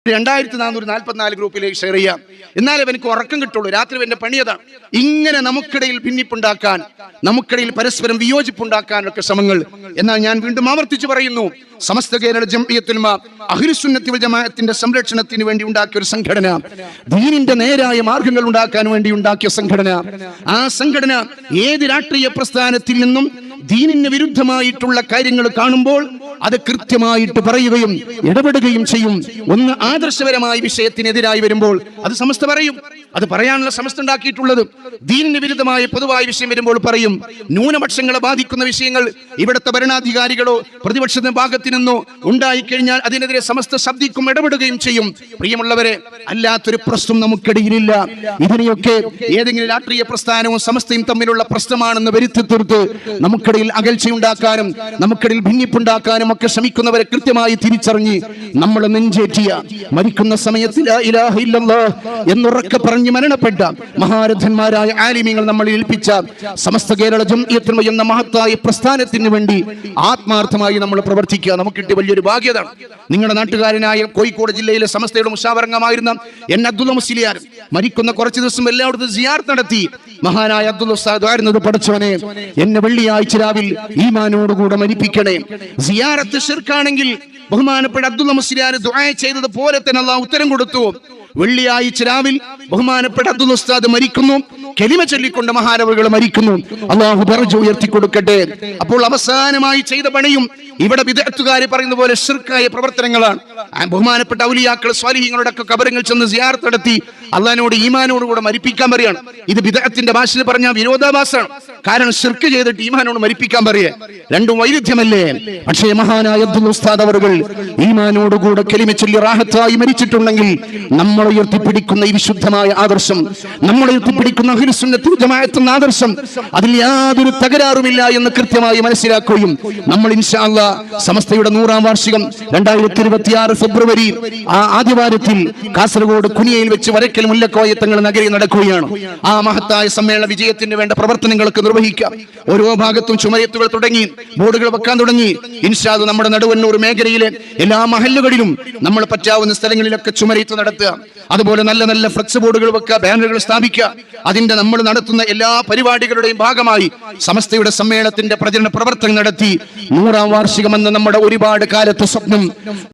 2444 ഗ്രൂപ്പിലേക്ക് ഷെയർ ചെയ്യാം. എന്നാലേ എനിക്ക് ഉറക്കം കിട്ടുള്ളൂ. രാത്രി എന്റെ പണിയതാണ്. ഇങ്ങനെ നമുക്കിടയിൽ ഭിന്നിപ്പുണ്ടാക്കാൻ, നമുക്കിടയിൽ പരസ്പരം വിയോജിപ്പുണ്ടാക്കാനൊക്കെ ശ്രമങ്ങൾ. എന്നാൽ ഞാൻ വീണ്ടും ആവർത്തിച്ചു പറയുന്നു, സമസ്ത കേരള ജംഇയ്യത്തുൽ ഉലമാ അഹ്ലുസുന്നത്തി വൽ ജമാഅത്തിന്റെ സംരക്ഷണത്തിന് വേണ്ടി ഉണ്ടാക്കിയ ഒരു സംഘടന, ദീനിന്റെ നേരായ മാർഗങ്ങൾ ഉണ്ടാക്കാൻ വേണ്ടി ഉണ്ടാക്കിയ സംഘടന. ആ സംഘടന ഏത് രാഷ്ട്രീയ പ്രസ്ഥാനത്തിൽ നിന്നും ദീനിന് വിരുദ്ധമായിട്ടുള്ള കാര്യങ്ങൾ കാണുമ്പോൾ അത് കൃത്യമായിട്ട് പറയുകയും ഇടപെടുകയും ചെയ്യും. ഒന്ന് ആദർശപരമായ വിഷയത്തിനെതിരായി വരുമ്പോൾ അത് സമസ്ത പറയും. അത് പറയാനുള്ള സമസ്ത ഉണ്ടാക്കിയിട്ടുള്ളത്. ദീനിന് വിരുദ്ധമായ പൊതുവായ വിഷയം വരുമ്പോൾ പറയും. ന്യൂനപക്ഷങ്ങളെ ബാധിക്കുന്ന വിഷയങ്ങൾ ഇവിടുത്തെ ഭരണാധികാരികളോ പ്രതിപക്ഷത്തിന്റെ ഭാഗത്തു നിന്നോ ഉണ്ടായിക്കഴിഞ്ഞാൽ അതിനെതിരെ സമസ്ത ശബ്ദിക്കും, ഇടപെടുകയും ചെയ്യും. പ്രിയമുള്ളവരെ, അല്ലാത്തൊരു പ്രശ്നം നമുക്കിടയിലില്ല. ഇതിനെയൊക്കെ ഏതെങ്കിലും രാഷ്ട്രീയ പ്രസ്ഥാനവും സമസ്തയും തമ്മിലുള്ള പ്രശ്നമാണെന്ന് വരുത്തി തീർത്ത് നമുക്കിടയിൽ അകൽച്ചയുണ്ടാക്കാനും നമുക്കിടയിൽ ഭിന്നിപ്പുണ്ടാക്കാനും ഒക്കെ ശ്രമിക്കുന്നവരെ കൃത്യമായി തിരിച്ചറിഞ്ഞ് നമ്മൾ നെഞ്ചേറ്റിയ, മരിക്കുന്ന സമയത്ത് ലാ ഇലാഹ ഇല്ലല്ലാഹ് എന്നുറക്കെ പറഞ്ഞ് മരണപ്പെട്ട മഹാരഥന്മാരായ ആലിമീങ്ങൾ നമ്മൾ ഏൽപ്പിച്ച സമസ്ത കേരള ജംഇയ്യത്തുൽ ഉലമാ എന്ന മഹത്തായ പ്രസ്ഥാനത്തിന് വേണ്ടി ആത്മാർത്ഥമായി നമ്മൾ പ്രവർത്തിക്കുക നമുക്ക് കിട്ടിയ വലിയൊരു ഭാഗ്യതാണ്. നിങ്ങളുടെ നാട്ടുകാരനായ കോഴിക്കോട് ജില്ലയിലെ സമസ്തയുടെ മുഷാവറംഗമായിരുന്ന എൻ അബ്ദുള്ള മുസ്ലിയാർ മരിക്കുന്ന കുറച്ച് ദിവസം എല്ലായിടത്തും സിയാറത്ത് നടത്തി. മഹാനായ അബ്ദുള്ള ഉസ്താദ് ആയിരുന്നത്, പടച്ചവനെ എന്നെ വെള്ളിയാഴ്ച രാവിൽ ഈമാനോടുകൂടെ മരിപ്പിക്കണേ. സിയാറത്ത് ശിർക്കാണെങ്കിൽ ബഹുമാനപ്പെട്ട അബ്ദുള്ള മുസ്ലിയാർ ദുആ ചെയ്തത് പോലെ തന്നെ അല്ലാഹു ഉത്തരം കൊടുത്തു. വെള്ളിയാഴ്ച രാവിൽ ബഹുമാനപ്പെട്ട അബ്ദുൽ ഉസ്താദ് മരിക്കുന്നു, കലിമ ചൊല്ലിക്കൊണ്ട് മഹാനവറുകൾ മരിക്കുന്നു. അല്ലാഹു ദർജ ഉയർത്തി കൊടുക്കട്ടെ. അപ്പോൾ അവസാനമായി ചെയ്ത പണിയും ഇവിടെ ബിദ്അത്തുകാര് പറയുന്ന പോലെ ശിർക്കായ പ്രവർത്തനങ്ങളാണ്. ബഹുമാനപ്പെട്ട ഔലിയാക്കൾ സ്വാലിഹീങ്ങളുടെ ഒക്കെ ഖബറുകൾ ചെന്ന് സിയാറത്ത് നടത്തി അള്ളാഹിനോട് ഈമാനോടുകൂടെ മരിപ്പിക്കാൻ പറയാണ്. ഇത് ബിദ്അത്തിന്റെ ഭാഷയിൽ പറഞ്ഞാൽ വിരോധാഭാസമാണ്. കാരണം ശിർക്ക് ചെയ്തിട്ട് ഈമാനോട് മരിപ്പിക്കാൻ പറയേ, രണ്ടും വൈരുദ്ധ്യമല്ലേ? പക്ഷേ മഹാനായ അബ്ദുൽ ഉസ്താദ് അവറുകൾ ഈമാനോടുകൂടെ കലിമ ചൊല്ലി റാഹത്തായി മരിച്ചിട്ടുണ്ടെങ്കിൽ നമ്മൾ ഉയർത്തിപ്പിടിക്കുന്ന ഈ വിശുദ്ധമായ ആദർശം, നമ്മൾ ഉയർത്തിപ്പിടിക്കുന്ന അഹ്ലുസുന്നത്തി വൽ ജമാഅത്ത് എന്ന ആദർശം, അതിൽ യാതൊരു തകരാറുമില്ല എന്ന് കൃത്യമായി മനസ്സിലാക്കുകയും നമ്മൾ ഇൻഷാ അല്ലാഹ് സമസ്തയുടെ 100ാം വാർഷികം 2026 ഫെബ്രുവരി ആദ്യവാരത്തിൽ കാസർഗോഡ് കുനിയയിൽ വെച്ച് വരക്കൽ മുല്ലക്കോയ തങ്ങൾ നഗരിയിൽ നടക്കുകയാണ്. ആ മഹത്തായ സമ്മേളന വിജയത്തിന് വേണ്ട പ്രവർത്തനങ്ങൾക്ക് നിർവഹിക്കാം. ഓരോ ഭാഗത്തും ചുമരത്തുകൾ തുടങ്ങി, ബോർഡുകൾ വെക്കാൻ തുടങ്ങി. ഇൻഷാ അല്ലാഹ് നമ്മുടെ നടുവന്നൂർ മേഖലയിലെ എല്ലാ മഹല്ലുകളിലും നമ്മൾ പറ്റാവുന്ന സ്ഥലങ്ങളിലൊക്കെ ചുമരത്ത് നടത്തുക. അതുപോലെ നല്ല നല്ല ഫ്ലക്സ് ബോർഡുകൾ വെക്കുക, ബാനറുകൾ സ്ഥാപിക്കുക. അതിന്റെ നമ്മൾ നടത്തുന്ന എല്ലാ പരിപാടികളുടെയും ഭാഗമായി സമസ്തയുടെ സമ്മേളനത്തിന്റെ പ്രചരണ പ്രവർത്തനം നടത്തി 100ാം വാർഷികമെന്ന നമ്മുടെ ഒരുപാട് കാലത്തെ സ്വപ്നം